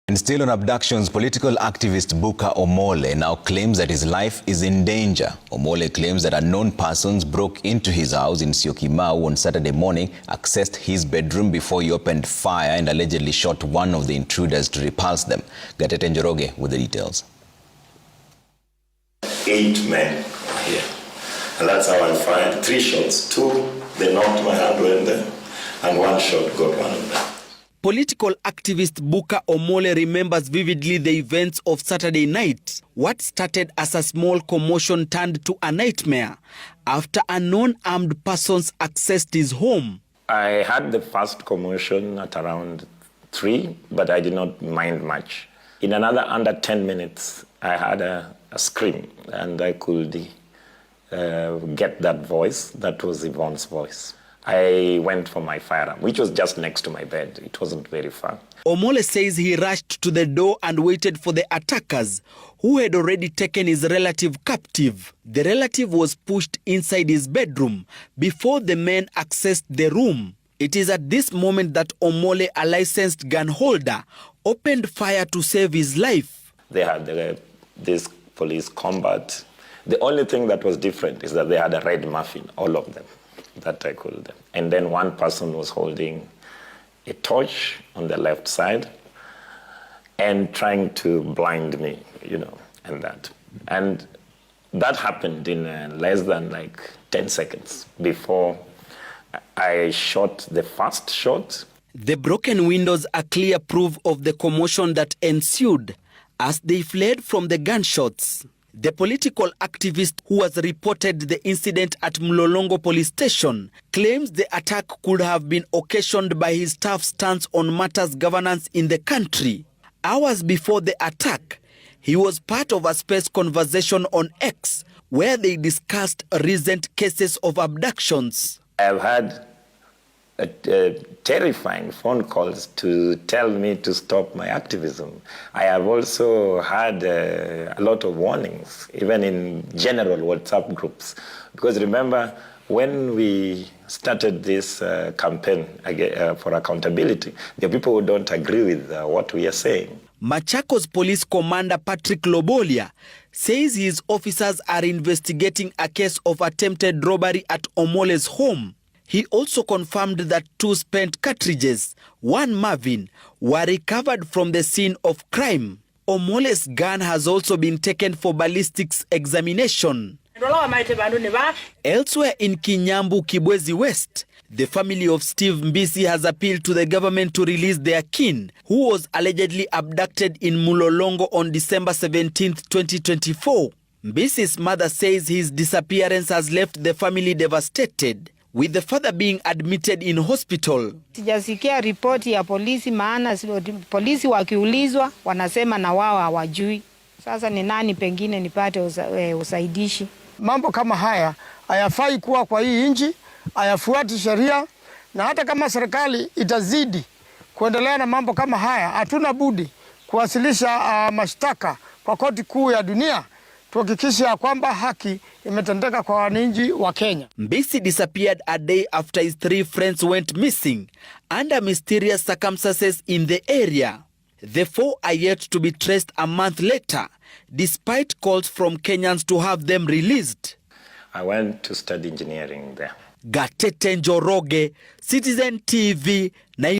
And still on abductions, political activist Buka Omole now claims that his life is in danger. Omole claims that unknown persons broke into his house in Syokimau on Saturday morning, accessed his bedroom before he opened fire and allegedly shot one of the intruders to repulse them. Gatete Njoroge with the details. 8 men are here. And that's how I fired 3 shots. 2, they knocked my hand when there, and 1 shot got one of them. Political activist Buka Omole remembers vividly the events of Saturday night. What started as a small commotion turned to a nightmare after unknown armed persons accessed his home. I had the first commotion at around 3, but I did not mind much. In another under 10 minutes, I had a scream, and I could get that voice. That was Yvonne's voice. I went for my firearm, which was just next to my bed. It wasn't very far. Omole says he rushed to the door and waited for the attackers, who had already taken his relative captive. The relative was pushed inside his bedroom before the men accessed the room. It is at this moment that Omole, a licensed gun holder, opened fire to save his life. They had this police combat. The only thing that was different is that they had a red muffin, all of them, that I called them. And then one person was holding a torch on the left side and trying to blind me, and that. And that happened in less than 10 seconds before I shot the first shot. The broken windows are clear proof of the commotion that ensued as they fled from the gunshots. The political activist who has reported the incident at Mlolongo police station claims the attack could have been occasioned by his tough stance on matters governance in the country. Hours before the attack, he was part of a space conversation on X where they discussed recent cases of abductions. I've had terrifying phone calls to tell me to stop my activism. I have also had a lot of warnings, even in general WhatsApp groups. Because remember, when we started this campaign for accountability, there are people who don't agree with what we are saying. Machakos Police Commander Patrick Lobolia says his officers are investigating a case of attempted robbery at Omole's home. He also confirmed that 2 spent cartridges, 1 Marvin, were recovered from the scene of crime. Omole's gun has also been taken for ballistics examination. Elsewhere in Kinyambu, Kibwezi West, the family of Steve Mbisi has appealed to the government to release their kin, who was allegedly abducted in Mlolongo on December 17, 2024. Mbisi's mother says his disappearance has left the family devastated, with the father being admitted in hospital. Sijasikia ripoti ya polisi, maana polisi wakiulizwa wanasema na wao hawajui. Sasa ni nani pengine nipate usaidishi? Mambo kama haya hayafai kuwa kwa hii nchi, hayafuati sheria, na hata kama serikali itazidi kuendelea na mambo kama haya, hatuna budi kuwasilisha mashtaka kwa koti kuu ya dunia, tuhakikisha kwamba haki imetendeka kwa wananchi wa Kenya. Mbisi disappeared a day after his 3 friends went missing under mysterious circumstances in the area. The 4 are yet to be traced a month later, despite calls from Kenyans to have them released. I went to study engineering there. Gatete Njoroge, Citizen TV.